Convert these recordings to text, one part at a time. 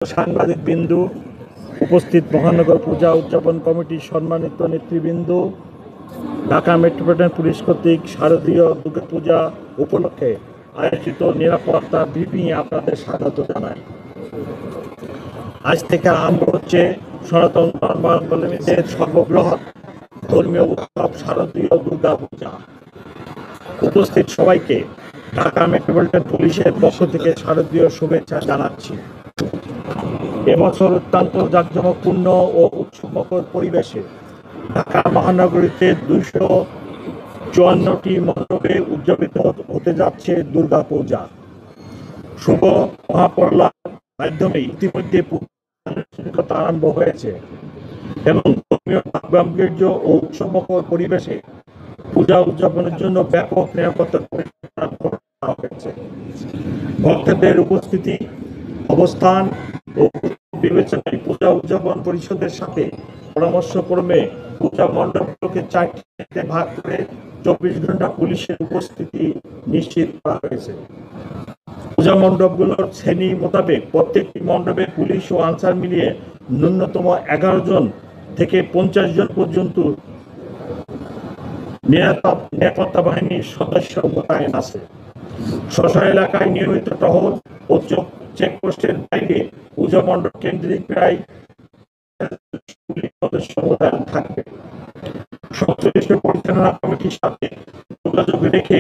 সাংবাদিক বিন্দু, উপস্থিত মহানগর পূজা উদযাপন কমিটির সম্মানিত নেতৃবৃন্দ, ঢাকা মেট্রোপলিটন পুলিশ কর্তৃক শারদীয় দুর্গাপূজা উপলক্ষে আয়োজিত নিরাপত্তা ব্রিফিংয়ে আপনাদের স্বাগত জানাই। আজ থেকে আরম্ভ হচ্ছে সনাতন ধর্মাবলম্বীদের সর্ববৃহৎ ধর্মীয় উৎসব শারদীয় দুর্গাপূজা। উপস্থিত সবাইকে ঢাকা মেট্রোপলিটন পুলিশের পক্ষ থেকে শারদীয় শুভেচ্ছা জানাচ্ছি। এবছর অত্যন্ত জাঁকজমকপূর্ণ ও উৎসবমুখর পরিবেশে ঢাকা মহানগরীতে 254টি মণ্ডপে উদযাপিত হতে যাচ্ছে দুর্গাপূজা। শুভ মহাপরলার মাধ্যমে ইতিমধ্যে আনুষ্ঠানিকতা আরম্ভ হয়েছে এবং ধর্মীয় গাম্ভীর্য ও উৎসবমুখর পরিবেশে পূজা উদযাপনের জন্য ব্যাপক নিরাপত্তা পরিকল্পনা করা হয়েছে। ভক্তদের উপস্থিতি, অবস্থান ও বিবেচনায় পূজা উদযাপন পরিষদের সাথে পরামর্শক্রমে পূজা মণ্ডপগুলোকে 4টি ভাগ করে 24 ঘন্টা পুলিশের উপস্থিতি নিশ্চিত করা হয়েছে। পূজা মণ্ডপগুলোর শ্রেণী মোতাবেক প্রত্যেকটি মণ্ডপে পুলিশ ও আনসার মিলিয়ে ন্যূনতম 11 জন থেকে 50 জন পর্যন্ত নিরাপত্তা বাহিনীর সদস্য মোতায়েন আছে। স্ব এলাকায় নিয়মিত টহল ও চেকপোস্টের বাইরে পূজা মণ্ডপ কেন্দ্রিক প্রায় সদস্য মোতায়েন থাকবে। সংশ্লিষ্ট পরিচালনা কমিটির সাথে যোগাযোগ রেখে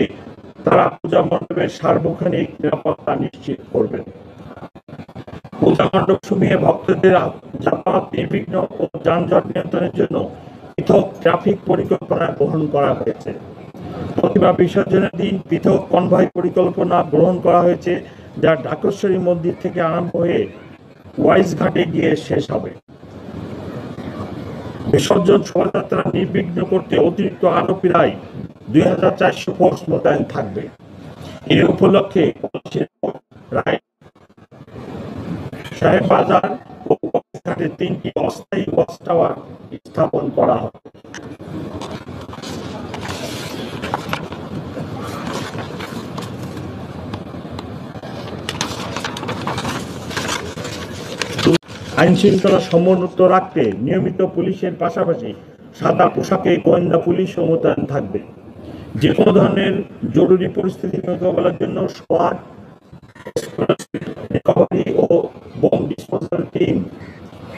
তারা পূজা মণ্ডপের সার্বক্ষণিক নিরাপত্তা নিশ্চিত করবেন। পূজা মণ্ডপ সমূহে ভক্তদের যাতায়াত নির্বিঘ্ন ও যানজট নিয়ন্ত্রণের জন্য পৃথক ট্রাফিক পরিকল্পনা গ্রহণ করা হয়েছে। প্রতিমা বিসর্জনের দিন পৃথক কনভয় পরিকল্পনা গ্রহণ করা হয়েছে, যা ঢাকেশ্বরী মন্দির থেকে আরম্ভ হয়ে ওয়াইজ ঘাটে গিয়ে শেষ হবে। বিসর্জন শোভাযাত্রা নির্বিঘ্ন করতে অতিরিক্ত আরো প্রায় 2400 ফোর্স মোতায়েন থাকবে। এই উপলক্ষে সাহেববাজার ও ঘাটে 3টি অস্থায়ী ওয়াচ টাওয়ার স্থাপন করা হবে। আইন শৃঙ্খলা সমুন্নত রাখতে নিয়মিত পুলিশের পাশাপাশি সাদা পোশাকে গোয়েন্দা পুলিশও মোতায়েন থাকবে। যে কোনো ধরনের জরুরি পরিস্থিতি মোকাবেলার জন্য স্কোয়াড, রিকভারি ও bomb disposal team,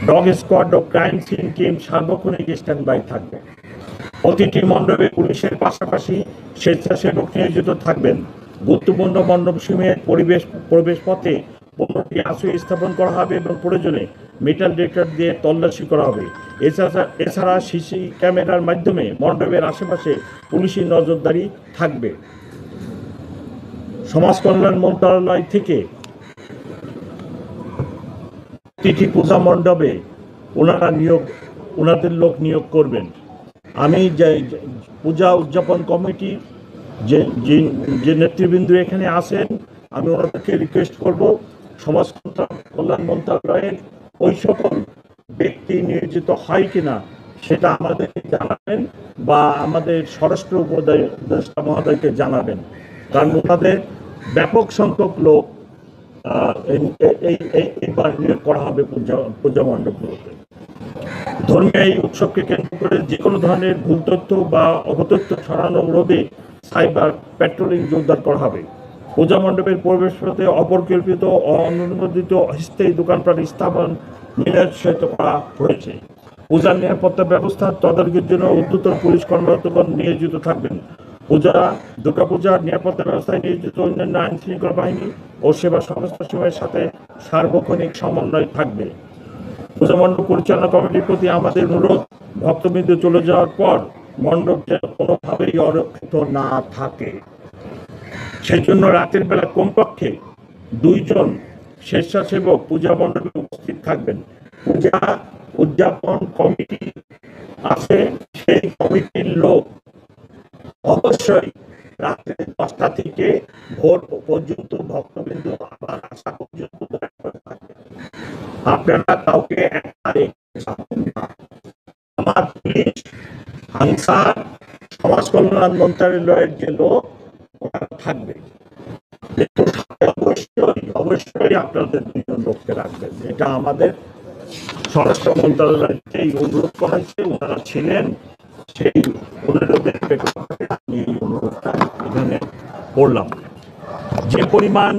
dog squad ও ক্রাইম সিন টিম সার্বক্ষণিক স্ট্যান্ড বাই থাকবে। প্রতিটি মণ্ডপে পুলিশের পাশাপাশি স্বেচ্ছাসেবক নিয়োজিত থাকবেন। গুরুত্বপূর্ণ মণ্ডপ সমূহের প্রবেশ পথে 15টি আশ্রয় স্থাপন করা হবে এবং প্রয়োজনে মেটাল ডিটেক্টর দিয়ে তল্লাশি করা হবে। এছাড়া সিসি ক্যামেরার মাধ্যমে মণ্ডপের আশেপাশে পুলিশি নজরদারি থাকবে। সমাজ কল্যাণ মন্ত্রণালয় থেকে প্রতিটি পূজা মণ্ডপে ওনাদের লোক নিয়োগ করবেন। আমি পূজা উদযাপন কমিটি যে নেতৃবৃন্দ এখানে আছেন, আমি ওনাদেরকে রিকোয়েস্ট করব সমাজ কল্যাণ মন্ত্রণালয়ের ওই সকল ব্যক্তি নিয়োজিত হয় কিনা সেটা আমাদেরকে জানাবেন বা আমাদের স্বরাষ্ট্র উপদেষ্টা মহোদয়কে জানাবেন, কারণ ওনাদের ব্যাপক সংখ্যক লোক এইবার নিয়োগ করা হবে পূজা মণ্ডপগুলোতে। ধর্মীয় এই উৎসবকে কেন্দ্র করে যে কোনো ধরনের ভুল তথ্য বা অপতথ্য ছড়ানো রোধে সাইবার প্যাট্রোলিং জোরদার করা হবে। পূজা মণ্ডপের প্রবেশপথে অপরিকল্পিত ও অনুমোদিত অস্থায়ী দোকানপাট স্থাপন নিরুৎসাহিত করা হয়েছে। পূজার নিরাপত্তা ব্যবস্থা তদারকির জন্য উচ্চতর পুলিশ কর্মকর্তাগণ নিয়োজিত থাকবেন। দুর্গাপূজার নিরাপত্তা ব্যবস্থায় নিয়োজিত অন্যান্য আইন শৃঙ্খলা বাহিনী ও সেবা সংস্থাসমূহের সাথে সার্বক্ষণিক সমন্বয় থাকবে। পূজা মণ্ডপ পরিচালনা কমিটির প্রতি আমাদের অনুরোধ, ভক্তবৃন্দ চলে যাওয়ার পর মণ্ডপ যেন কোনোভাবেই অরক্ষিত না থাকে। সেই জন্য রাতের বেলা কমপক্ষে 2 জন স্বেচ্ছাসেবক পূজা মণ্ডপে উপস্থিত থাকবেন। পূজা উদযাপন কমিটি আছে, সেই কমিটির লোক অবশ্যই রাত্রে 10টা থেকে ভোর পর্যন্ত ভক্তবৃন্দ আবার আসা পর্যন্ত আপনারা কাউকে আমার পুলিশ, আনসার, সমাজ কল্যাণ মন্ত্রণালয়ের যে লোক ওরা থাকবে। অবশ্যই অবশ্যই আপনাদের দুজন লোককে রাখবেন। এটা আমাদের স্বরাষ্ট্র মন্ত্রণালয়কেই অনুরোধ করা হয়েছে, ওনারা ছিলেন, সেই অনুরোধের প্রেক্ষাপটে আমি এই অনুরোধটা এখানে করলাম। যে পরিমাণ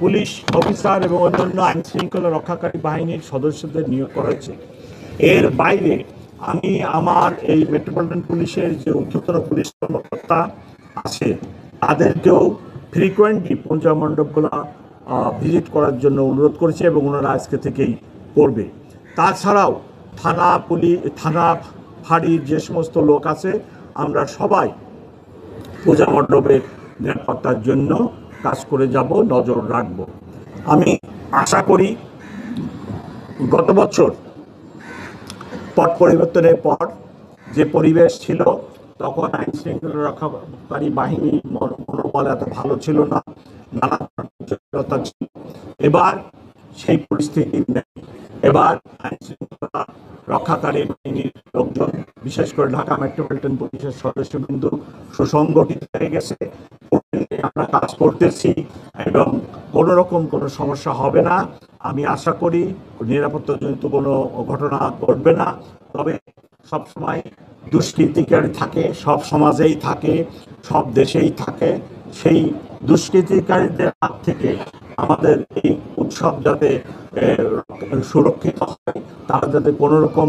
পুলিশ অফিসার এবং অন্যান্য আইন শৃঙ্খলা রক্ষাকারী বাহিনীর সদস্যদের নিয়োগ করা হয়েছে, এর বাইরে আমি আমার এই মেট্রোপলিটন পুলিশের যে উচ্চতর পুলিশ কর্মকর্তা আছে তাদেরকেও ফ্রিকোয়েন্টলি পূজা মণ্ডপগুলো ভিজিট করার জন্য অনুরোধ করেছে এবং ওনারা আজকে থেকেই করবে। তাছাড়াও থানা ফাঁড়ির যে সমস্ত লোক আছে আমরা সবাই পূজা মণ্ডপের নিরাপত্তার জন্য কাজ করে যাব, নজর রাখব। আমি আশা করি গত বছর পট পরিবর্তনের পর যে পরিবেশ ছিল তখন আইন শৃঙ্খলা রক্ষাকারী বাহিনী মনোবল এত ভালো ছিল না, নানা জটিলতা ছিল। এবার সেই পরিস্থিতি নেই। এবার আইন শৃঙ্খলা রক্ষাকারী বাহিনীর লোকজন, বিশেষ করে ঢাকা মেট্রোপলিটন পুলিশের সদস্যবৃন্দ সুসংগঠিত হয়ে গেছে। আমরা কাজ করতেছি এবং কোনো রকম কোনো সমস্যা হবে না। আমি আশা করি নিরাপত্তাজনিত কোনো ঘটনা ঘটবে না। তবে সবসময় দুষ্কৃতিকারী থাকে, সব সমাজেই থাকে, সব দেশেই থাকে। সেই দুষ্কৃতিকারীদের হাত থেকে আমাদের এই উৎসব যাতে সুরক্ষিত হয়, তারা যাতে কোনো রকম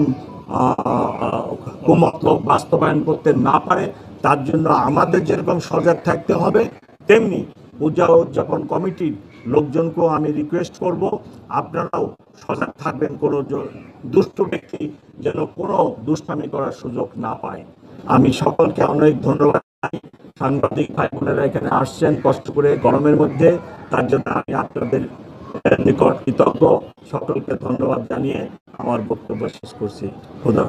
কুমতলব বাস্তবায়ন করতে না পারে, তার জন্য আমাদের যেরকম সজাগ থাকতে হবে, তেমনি পূজা উদযাপন কমিটির লোকজনকেও আমি রিকোয়েস্ট করব আপনারাও সজাগ থাকবেন, কোনো দুষ্ট ব্যক্তি যেন কোনো দুষ্টামি করার সুযোগ না পায়। আমি সকলকে অনেক ধন্যবাদ জানাই। সাংবাদিক ভাই বোনেরা এখানে আসছেন কষ্ট করে গরমের মধ্যে, তার জন্য আমি আপনাদের নিকট কৃতজ্ঞ। সকলকে ধন্যবাদ জানিয়ে আমার বক্তব্য শেষ করছি। খোদা।